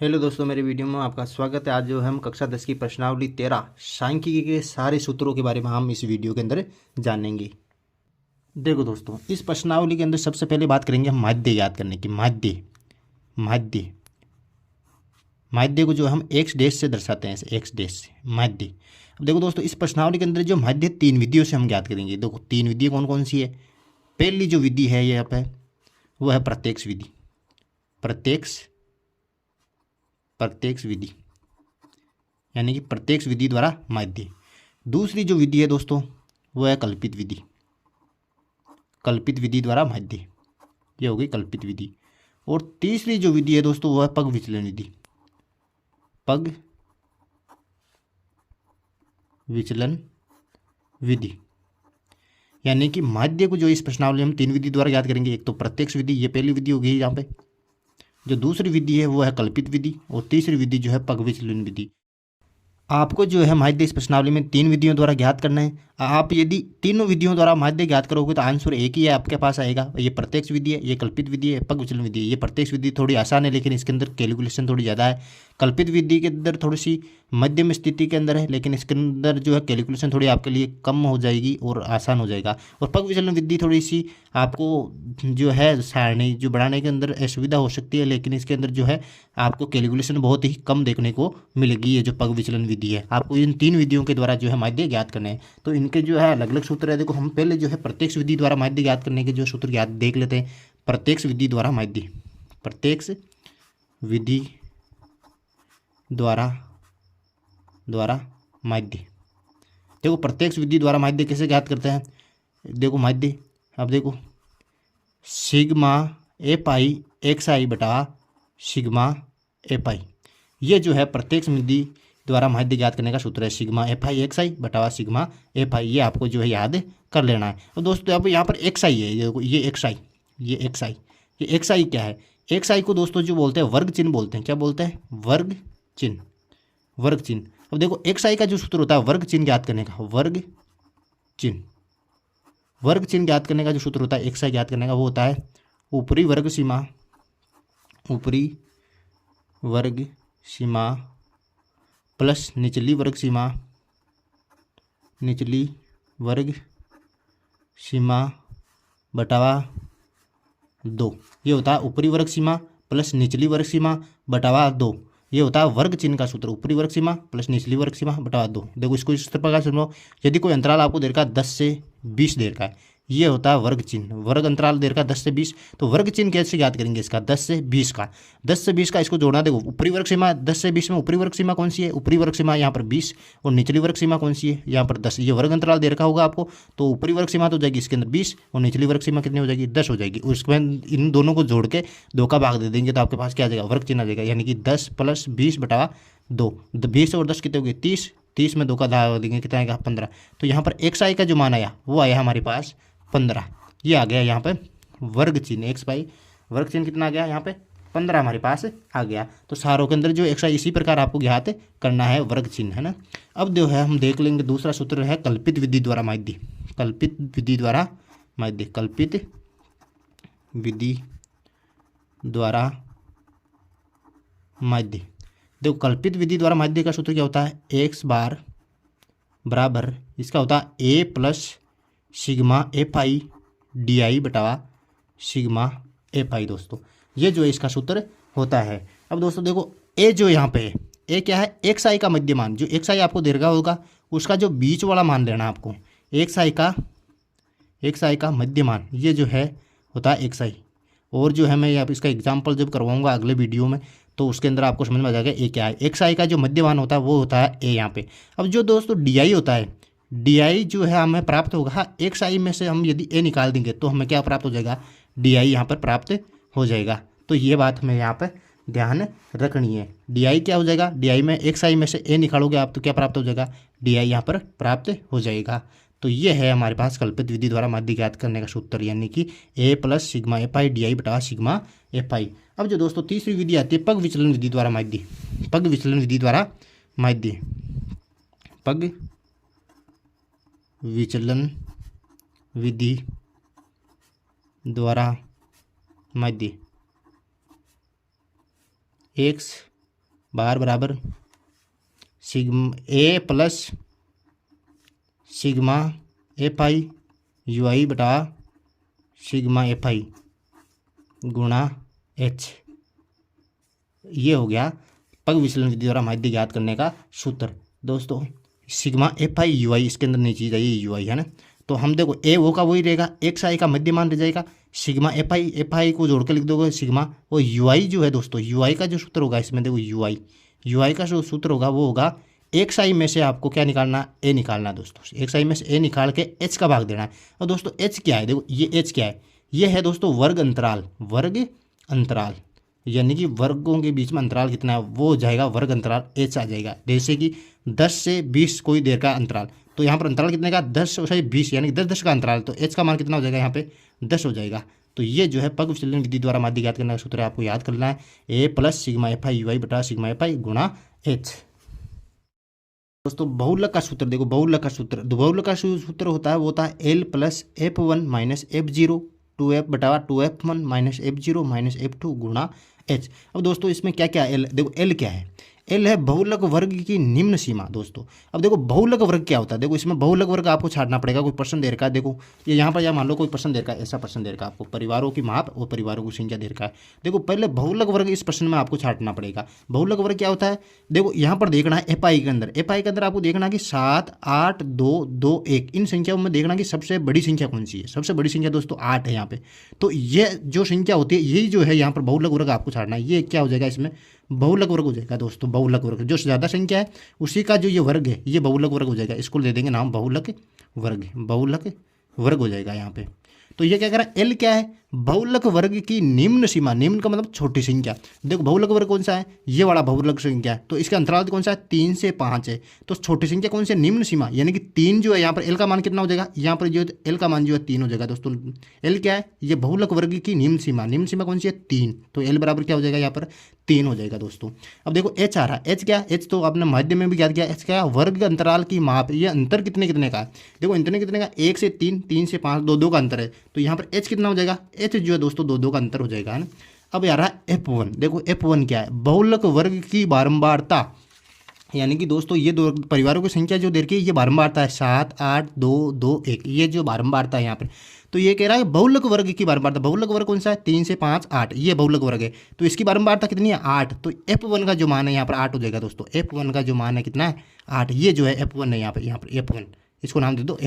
Hello दोस्तों, मेरे video में आपका स्वागत है। आज जो है हम कक्षा 10 की प्रश्नावली 13 सांख्यिकी के सारे सूत्रों के बारे में हम इस वीडियो के अंदर जानेंगे। देखो दोस्तों, इस प्रश्नावली के अंदर सबसे पहले बात करेंगे हम माध्य याद करने की। माध्य माध्य माध्य को जो हम एक्स डैश से दर्शाते हैं, ऐसे एक्स डैश से माध्य। अब देखो दोस्तों, इस प्रश्नावली के अंदर जो माध्य 3 विधियों से हम ज्ञात करेंगे। देखो 3 विधियाँ कौन कौन सी है। पहली जो विधि है यहाँ पे वो है प्रत्यक्ष विधि। प्रत्यक्ष विधि यानी कि प्रत्यक्ष विधि द्वारा माध्य। दूसरी जो विधि है दोस्तों वो है कल्पित विधि। कल्पित विधि द्वारा माध्य, ये हो गई कल्पित विधि। और तीसरी जो विधि है दोस्तों वो है पग विचलन विधि। पग विचलन विधि यानी कि माध्य को जो इस प्रश्नावली हम 3 विधि द्वारा याद करेंगे। एक तो प्रत्यक्ष विधि, ये पहली विधि होगी यहाँ पे। जो दूसरी विधि है वो है कल्पित विधि और तीसरी विधि जो है पग विचलन विधि। आपको जो है माध्य इस प्रश्नावली में 3 विधियों द्वारा ज्ञात करना है। आप यदि तीनों विधियों द्वारा माध्य ज्ञात करोगे तो आंसर एक ही है आपके पास आएगा। ये प्रत्यक्ष विधि है, ये कल्पित विधि है, पग विचलन विधि है। ये प्रत्यक्ष विधि थोड़ी आसान है लेकिन इसके अंदर कैलकुलेशन थोड़ी ज़्यादा है। कल्पित विधि के अंदर थोड़ी सी मध्यम स्थिति के अंदर है लेकिन इसके अंदर जो है कैलकुलेशन थोड़ी आपके लिए कम हो जाएगी और आसान हो जाएगा। और पग विचलन विधि थोड़ी सी आपको जो है सारणी जो बढ़ाने के अंदर असुविधा हो सकती है लेकिन इसके अंदर जो है आपको कैलकुलेशन बहुत ही कम देखने को मिलेगी। ये जो पग विचलन विधि है, आपको इन 3 विधियों के द्वारा जो है माध्य ज्ञात करने हैं। तो इनके जो है अलग अलग सूत्र है। देखो हम पहले जो है प्रत्यक्ष विधि द्वारा माध्य ज्ञात करने के जो सूत्र याद देख लेते हैं। प्रत्यक्ष विधि द्वारा माध्य, प्रत्यक्ष विधि द्वारा माध्य। देखो प्रत्यक्ष विधि द्वारा माध्य कैसे ज्ञात करते हैं। देखो माध्य, अब देखो सिग्मा एफ आई एक्स आई बटा सिग्मा एफ आई, ये जो है प्रत्यक्ष विधि द्वारा माध्य ज्ञात करने का सूत्र है। सिग्मा एफ आई एक्स आई बटा सिग्मा एफ आई, ये आपको जो है याद कर लेना है। और दोस्तों अब यहाँ पर एक्स आई है, देखो ये एक्स आई, ये एक्स आई, ये एक्स आई क्या है। एक्स आई को दोस्तों जो बोलते हैं वर्ग चिन्ह बोलते हैं। क्या बोलते हैं? वर्ग चिन्ह, वर्ग चिन्ह। अब देखो एक्स आई का जो सूत्र होता है वर्ग चिन्ह ज्ञात करने का, वर्ग चिन्ह, वर्ग चिन्ह ज्ञात करने का जो सूत्र होता है एक्स आई ज्ञात करने का वो होता है ऊपरी वर्ग सीमा, ऊपरी वर्ग सीमा प्लस निचली वर्ग सीमा, निचली वर्ग सीमा बटावा 2। ये होता है ऊपरी वर्ग सीमा प्लस निचली वर्ग सीमा बटावा 2। ये होता है वर्ग चिन्ह का सूत्र, ऊपरी वर्ग सीमा प्लस निचली वर्ग सीमा बटावा 2। देखो इसको इस प्रकार समझो, यदि कोई अंतराल आपको दे रखा है 10 से 20 देर का है, ये होता है वर्ग चिन्ह। वर्ग अंतराल दे रखा है 10 से 20, तो वर्ग चिन्ह कैसे याद करेंगे इसका? 10 से 20 का, 10 से 20 का इसको जोड़ना। देखो ऊपरी वर्ग सीमा 10 से 20 में ऊपरी वर्ग सीमा कौन सी है? ऊपरी वर्ग सीमा यहाँ पर 20 और निचली वर्ग सीमा कौन सी है? यहाँ पर 10। ये वर्ग अंतराल दे रखा होगा आपको, तो ऊपरी वर्ग सीमा तो हो जाएगी इसके अंदर 20 और निचली वर्ग सीमा कितनी हो जाएगी? 10 हो जाएगी। उसके बाद इन दोनों को जोड़ के 2 का भाग दे देंगे तो आपके पास क्या आ जाएगा? वर्ग चिन्ह आ जाएगा, यानी कि 10 प्लस 20 बटा 2। 20 और 10 कितने हो गए? 30। 30 में 2 का भाग देंगे कितना आएगा? 15। तो यहाँ पर एक्स आई का जो मान आया वो आया हमारे पास 15। ये आ गया यहाँ पे वर्ग चिन्ह, एक्स बाई वर्ग चिन्ह कितना आ गया यहाँ पे? 15 हमारे पास आ गया। तो सारों के अंदर जो एक्स आई इसी प्रकार आपको ज्ञात करना है, वर्ग चिन्ह, है ना। अब जो है हम देख लेंगे दूसरा सूत्र है कल्पित विधि द्वारा माध्य। कल्पित विधि द्वारा माध्य, कल्पित विधि द्वारा माध्य। देखो कल्पित विधि द्वारा माध्य का सूत्र क्या होता है? एक्स बार बराबर इसका होता है a plus sigma f i d i बटा सिग्मा एफ आई। दोस्तों ये जो है इसका सूत्र होता है। अब दोस्तों देखो ए जो यहाँ पे है, ए क्या है? एक्स आई का मध्य मान, जो एक्स आई आपको दे रखा होगा उसका जो बीच वाला मान लेना आपको। एक्स आई का मध्य मान, ये जो है होता है एक्स आई। और जो है मैं यहाँ इसका एग्जाम्पल जब करवाऊंगा अगले वीडियो में तो उसके अंदर आपको समझ में आ जाएगा ए क्या है। एक्स आई का जो मध्य मान होता है वो होता है ए यहाँ पे। अब जो दोस्तों डी आई होता है, डी आई जो है हमें प्राप्त होगा एक्स आई में से हम यदि ए निकाल देंगे तो हमें क्या प्राप्त हो जाएगा? डी आई यहाँ पर प्राप्त हो जाएगा। तो ये बात हमें यहाँ पर ध्यान रखनी है। डी आई क्या हो जाएगा? डी आई में एक्स आई में से ए निकालोगे आप तो क्या प्राप्त हो जाएगा? डी आई यहाँ पर प्राप्त हो जाएगा। तो ये है हमारे पास कल्पित विधि द्वारा माध्य ज्ञात करने का सूत्र, यानी कि a plus sigma f i d i बटा सिग्मा एफ आई। अब जो दोस्तों तीसरी विधि आती है पग विचलन विधि द्वारा माध्य। पग विचलन विधि द्वारा माध्य, पग विचलन विधि द्वारा माध्य। एक्स बार बराबर sigma a plus sigma f i u i बटा सिग्मा एफ आई गुणा एच। ये हो गया पग विचलन विधि द्वारा माध्य ज्ञात करने का सूत्र। दोस्तों सिग्मा एफ आई यू आई इसके अंदर नहीं चीज आई यू आई है ना, तो हम देखो ए वो का वही रहेगा, एक्स आई का मध्य मान रह जाएगा, सिग्मा एफ आई को जोड़ के लिख दोगे सिग्मा, वो यू आई जो है दोस्तों यू आई का जो सूत्र होगा इसमें देखो यू आई का जो सूत्र होगा वो होगा एक्स आई में से आपको क्या निकालना, ए निकालना दोस्तों, एक्स आई में से ए निकाल के एच का भाग देना है। और दोस्तों एच क्या है, देखो ये एच क्या है, ये है दोस्तों वर्ग अंतराल यानी कि वर्गों के बीच में अंतराल कितना है वो हो जाएगा वर्ग अंतराल एच आ जाएगा। जैसे कि 10 से 20 कोई देर का अंतराल, तो यहाँ पर अंतराल कितने का 10 से 20 यानी कि 10 का अंतराल, तो एच का मान कितना हो जाएगा यहाँ पे 10 हो जाएगा। तो ये जो है पग विचलन विधि द्वारा माध्य ज्ञात करने का सूत्र है, आपको याद करना है a plus sigma f i u i बटा सिग्मा एफ आई गुणा एच। दोस्तों बहुलक का सूत्र देखो, बहुलक का सूत्र होता है L plus F one minus F zero 2f बटा 2f1 minus f0 minus f2 गुणा h। अब दोस्तों इसमें क्या क्या एल, देखो एल क्या है, एल है बहुलक वर्ग की निम्न सीमा। दोस्तों अब देखो बहुलक वर्ग क्या होता है, देखो इसमें बहुलक वर्ग आपको छाटना पड़ेगा। कोई प्रश्न दे रखा है, देखो ये यहाँ पर या मान लो कोई प्रश्न दे रखा है, ऐसा प्रश्न दे रखा है आपको, परिवारों की माप और परिवारों की संख्या दे रखा है। देखो पहले बहुलक वर्ग इस प्रश्न में आपको छाटना पड़ेगा। बहुलक वर्ग क्या होता है, देखो यहाँ पर देखना है एफ आई के अंदर आपको देखना है कि 7 8 2 2 1 इन संख्याओं में देखना कि सबसे बड़ी संख्या कौन सी है। सबसे बड़ी संख्या दोस्तों 8 है यहाँ पे, तो ये जो संख्या होती है यही जो है यहाँ पर बहुलक वर्ग आपको छाटना है। ये क्या हो जाएगा, इसमें बहुलक वर्ग हो जाएगा दोस्तों। बहुलक वर्ग जो ज़्यादा संख्या है उसी का जो ये वर्ग है ये बहुलक वर्ग हो जाएगा। इसको दे देंगे नाम बहुलक वर्ग हो जाएगा यहाँ पे। तो ये क्या कह रहा है, एल क्या है, बहुलक वर्ग की निम्न सीमा, निम्न का मतलब छोटी संख्या। देखो बहुलक वर्ग कौन सा है, ये वाला बहुलक संख्या है, तो इसका अंतराल कौन सा है 3 से 5 है। तो छोटी संख्या कौन सी है, निम्न सीमा, यानी कि 3 जो है यहाँ पर एल का मान कितना हो जाएगा, यहाँ पर जो एल का मान जो है 3 हो जाएगा दोस्तों। एल क्या है, ये बहुलक वर्ग की निम्न सीमा कौन सी है 3, तो एल बराबर क्या हो जाएगा यहाँ पर 3 हो जाएगा दोस्तों। अब देखो एच आ रहा है, एच क्या, एच तो आपने माध्य में भी याद किया, एच क्या वर्ग अंतराल की माप, ये अंतर कितने का है, देखो अंतर कितने का 1 से 3, 3 से 5, 2 का अंतर है, तो यहाँ पर एच कितना हो जाएगा, एच जो है दोस्तों 2 का अंतर हो जाएगा, है ना। अब यार F1, देखो F1 क्या है, बहुलक वर्ग की बारंबारता, यानी कि दोस्तों ये दो परिवारों की संख्या जो दे रखी है ये बारंबारता है 7 8 2 2 1, ये जो बारंबारता है यहाँ पर, तो ये कह रहा है बहुलक वर्ग की बारंबारता। बहुलक वर्ग कौन सा है 3 से 5 8, ये बहुलक वर्ग है, तो इसकी बारंबारता कितनी है 8, तो F1 का जो मान है यहाँ पर 8 हो जाएगा दोस्तों। F1 का जो मान है कितना है 8, ये जो है F1 है यहाँ पर F1, इसको नाम दे दो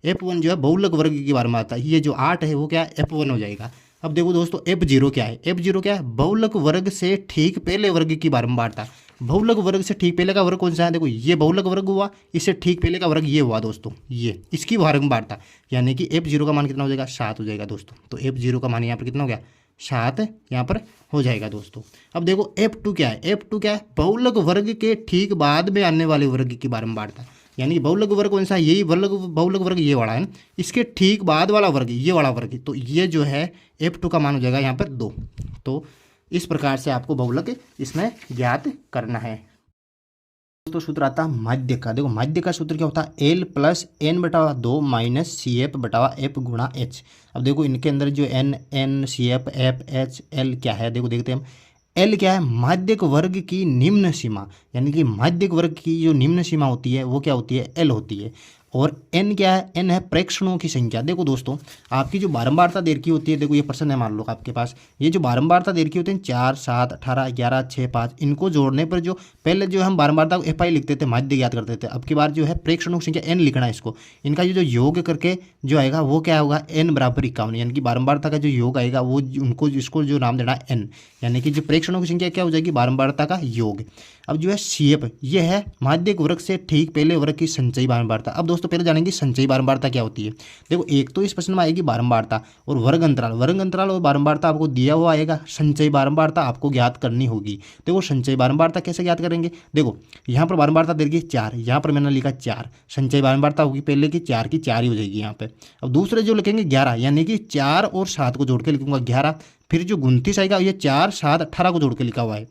F1 जो है बहुलक वर्ग की बारंबारता, ये जो 8 है वो क्या है F1 हो जाएगा। अब देखो दोस्तों F0 क्या है, F0 क्या है, बहुलक वर्ग से ठीक पहले वर्ग की बारंबारता। बहुलक वर्ग से ठीक पहले का वर्ग कौन सा है, देखो ये बहुलक वर्ग हुआ, इससे ठीक पहले का वर्ग ये हुआ दोस्तों, ये इसकी बारंबारता, यानी कि F0 का मान कितना हो जाएगा 7 हो जाएगा दोस्तों। तो F0 का मान यहाँ पर कितना हो गया 7 यहाँ पर हो जाएगा दोस्तों। अब देखो F2 क्या है, F2 क्या है, बहुलक वर्ग के ठीक बाद में आने वाले वर्ग की बारंबारता, यानी कि बहुलक वर्ग कौन सा है, यही बहुलक वर्ग ये वाला है, इसके ठीक बाद वाला वर्ग ये वाला वर्ग, तो ये जो है F2 का मान हो जाएगा यहाँ पर 2। तो इस प्रकार से आपको बहुलक इसमें ज्ञात करना है दोस्तों। सूत्र आता है माध्य का, देखो माध्य का सूत्र क्या होता है, एल प्लस एन बटा 2 माइनस सी एफ बटा एफ गुणा एच। अब देखो इनके अंदर जो n c f f h l क्या है, देखो देखते हैं हम। एल क्या है, माध्यक वर्ग की निम्न सीमा, यानी कि माध्यक वर्ग की जो निम्न सीमा होती है वो क्या होती है एल होती है। और एन क्या है, एन है प्रेक्षणों की संख्या। देखो दोस्तों आपकी जो बारंबारता दे रखी होती है, देखो ये प्रश्न है मान लो आपके पास, ये जो बारंबारता दे रखी होती है 4 7 18 11 6 5, इनको जोड़ने पर जो पहले जो हम बारंबारता को एफ आई लिखते थे, माध्य ज्ञात करते थे, अब की बार जो है प्रेक्षणों की संख्या एन लिखना है इसको, इनका जो योग करके जो आएगा वो क्या होगा एन बराबर 51, यानी कि बारंबारता का जो योग आएगा वो उनको इसको जो नाम देना है एन, यानी कि जो प्रेक्षणों की संख्या क्या हो जाएगी बारंबारता का योग। अब जो है सी एफ, ये है माध्यक वर्ग से ठीक पहले वर्ग की संचयी बारंबारता। अब दोस्तों पहले जानेंगे संचयी बारंबारता क्या होती है। देखो एक तो इस प्रश्न में आएगी बारंबारता और वर्ग अंतराल और बारंबारता आपको दिया हुआ आएगा, संचयी बारंबारता आपको ज्ञात करनी होगी। देखो संचयी बारंबारता कैसे ज्ञात करेंगे, देखो यहाँ पर बारंबारता दे रखी 4, यहाँ पर मैंने लिखा 4, संचयी बारंबारता होगी पहले की 4 की 4 ही हो जाएगी यहाँ पे। अब दूसरे जो लिखेंगे 11, यानी कि 4 और 7 को जोड़ के लिखूंगा 11, फिर जो 29 आएगा ये 4 7 18 को जोड़ के लिखा हुआ है,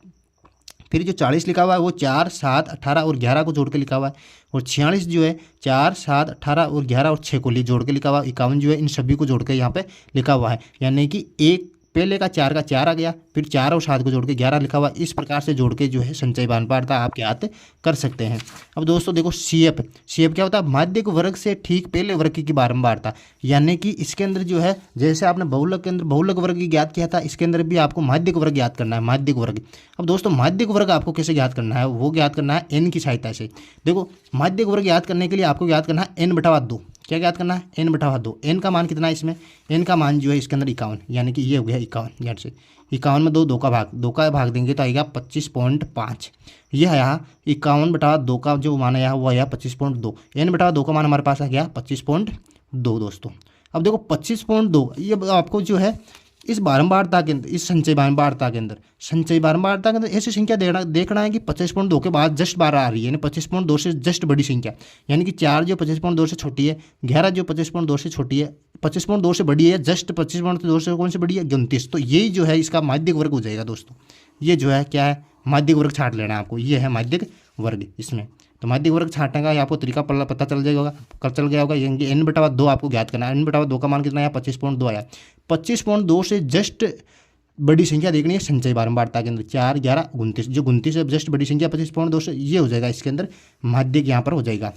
फिर जो 40 लिखा हुआ है वो 4 7 18 और 11 को जोड़ के लिखा हुआ है, और 46 जो है 4 7 18 और 11 और 6 को जोड़ के लिखा हुआ है, 51 जो है इन सभी को जोड़ के यहाँ पे लिखा हुआ है, यानी कि एक पहले का 4 का 4 आ गया, फिर 4 और 7 को जोड़ के 11 लिखा हुआ। इस प्रकार से जोड़ के जो है संचयी बारंबारता आप ज्ञात कर सकते हैं। अब दोस्तों देखो CF क्या होता है? माध्यक वर्ग से ठीक पहले वर्ग की बारंबारता, यानी कि इसके अंदर जो है जैसे आपने बहुलक के अंदर बहुलक वर्ग ज्ञात किया था, इसके अंदर भी आपको माध्यक वर्ग ज्ञात करना है, माध्यक वर्ग। अब दोस्तों माध्यक वर्ग आपको कैसे ज्ञात करना है? वो ज्ञात करना है n की सहायता से। देखो माध्यक वर्ग ज्ञात करने के लिए आपको ज्ञात करना है n/2। क्या ज्ञात करना है? n/2। n का मान कितना है इसमें? n का मान जो है इसके अंदर 51, यानी कि ये हो गया 51। ध्यान से 51 में 2 का भाग देंगे तो आएगा 25.5। यह आया 51/2 का जो मान आया वो आया 25.2। n/2 का मान हमारे पास आ गया 25.2 दोस्तों। अब देखो 25.2 ये आपको जो है इस बारंबारता के अंदर, इस संचयी बारंबारता के अंदर ऐसी संख्या देखना है कि 25.2 के बाद जस्ट 12 आ रही है, यानी 25.2 से जस्ट बड़ी संख्या, यानी कि 4 जो 25.2 से छोटी है, 11 जो 25.2 से छोटी है, 25.2 से बड़ी है, जस्ट 25.2 से कौन सी बड़ी है? 29। तो यही जो है इसका माध्यक वर्ग हो जाएगा दोस्तों। ये जो है क्या है? माध्यक वर्ग छांट लेना है आपको, ये है माध्यक वर्ग इसमें। तो माध्यक वर्ग छांटने का आपको तरीका पता चल गया होगा। ये n/2 आपको ज्ञात करना है। n/2 का मान कितना आया? 25.2 आया। 25.2 से जस्ट बड़ी संख्या देखनी है संचयी बारंबारता के अंदर, 4, 11, 29। जो 29 है जस्ट बड़ी संख्या 25.2 से, ये हो जाएगा इसके अंदर माध्यक यहाँ पर हो जाएगा।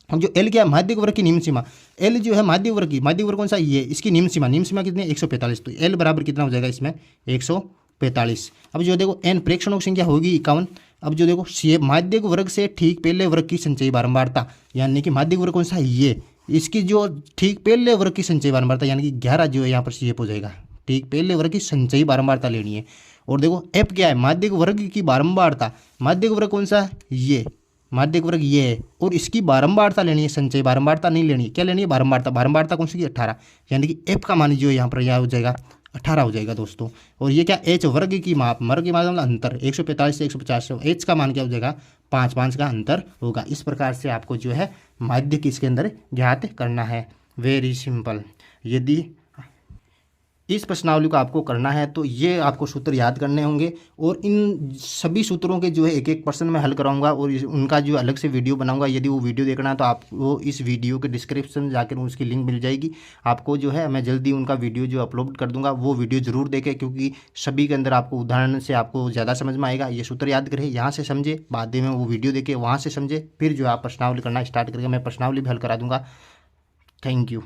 अब जो L क्या है? माध्यक वर्ग की निम्न सीमा। L जो है माध्यक वर्ग कौन सा? ये इसकी निम्न सीमा कितनी है? 145। तो L बराबर कितना हो जाएगा इसमें? 145। अब जो देखो n प्रेक्षणों की संख्या होगी 51। अब जो देखो CF माध्यक वर्ग से ठीक पहले वर्ग की संचयी बारंबारता, यानी कि माध्यक वर्ग कौन सा है? ये इसकी जो ठीक पहले वर्ग की संचयी बारंबारता, यानी कि 11 जो है यहाँ पर CF हो जाएगा। ठीक पहले वर्ग की संचयी बारंबारता लेनी है। और देखो F क्या है? माध्यक वर्ग की बारंबारता। माध्यक वर्ग कौन सा है? ये माध्यक वर्ग ये है, और इसकी बारंबारता लेनी है, संचयी बारंबारता नहीं लेनी है। क्या लेनी है? बारंबारता कौन सी की? 18, यानी कि F का मान जो यहाँ पर यह हो जाएगा 18 हो जाएगा दोस्तों। और ये क्या? H वर्ग की माप, वर्ग की माप मतलब अंतर, 145 से 150। H का मान क्या हो जाएगा? 5 का अंतर होगा। इस प्रकार से आपको जो है माध्यक इसके अंदर ज्ञात करना है। Very simple. यदि इस प्रश्नावली को आपको करना है तो ये आपको सूत्र याद करने होंगे, और इन सभी सूत्रों के जो है एक प्रश्न मैं हल कराऊंगा, और उनका जो अलग से वीडियो बनाऊंगा। यदि वो वीडियो देखना है तो आपको इस वीडियो के डिस्क्रिप्शन में जाकर उसकी लिंक मिल जाएगी आपको। जो है मैं जल्दी उनका वीडियो जो अपलोड कर दूंगा, वो वीडियो जरूर देखें, क्योंकि सभी के अंदर आपको उदाहरण से आपको ज़्यादा समझ में आएगा। ये सूत्र याद करें, यहाँ से समझे, बाद में वो वीडियो देखें, वहाँ से समझे, फिर जो आप प्रश्नावली करना स्टार्ट करेंगे। मैं प्रश्नावली भी हल करा दूँगा। Thank you.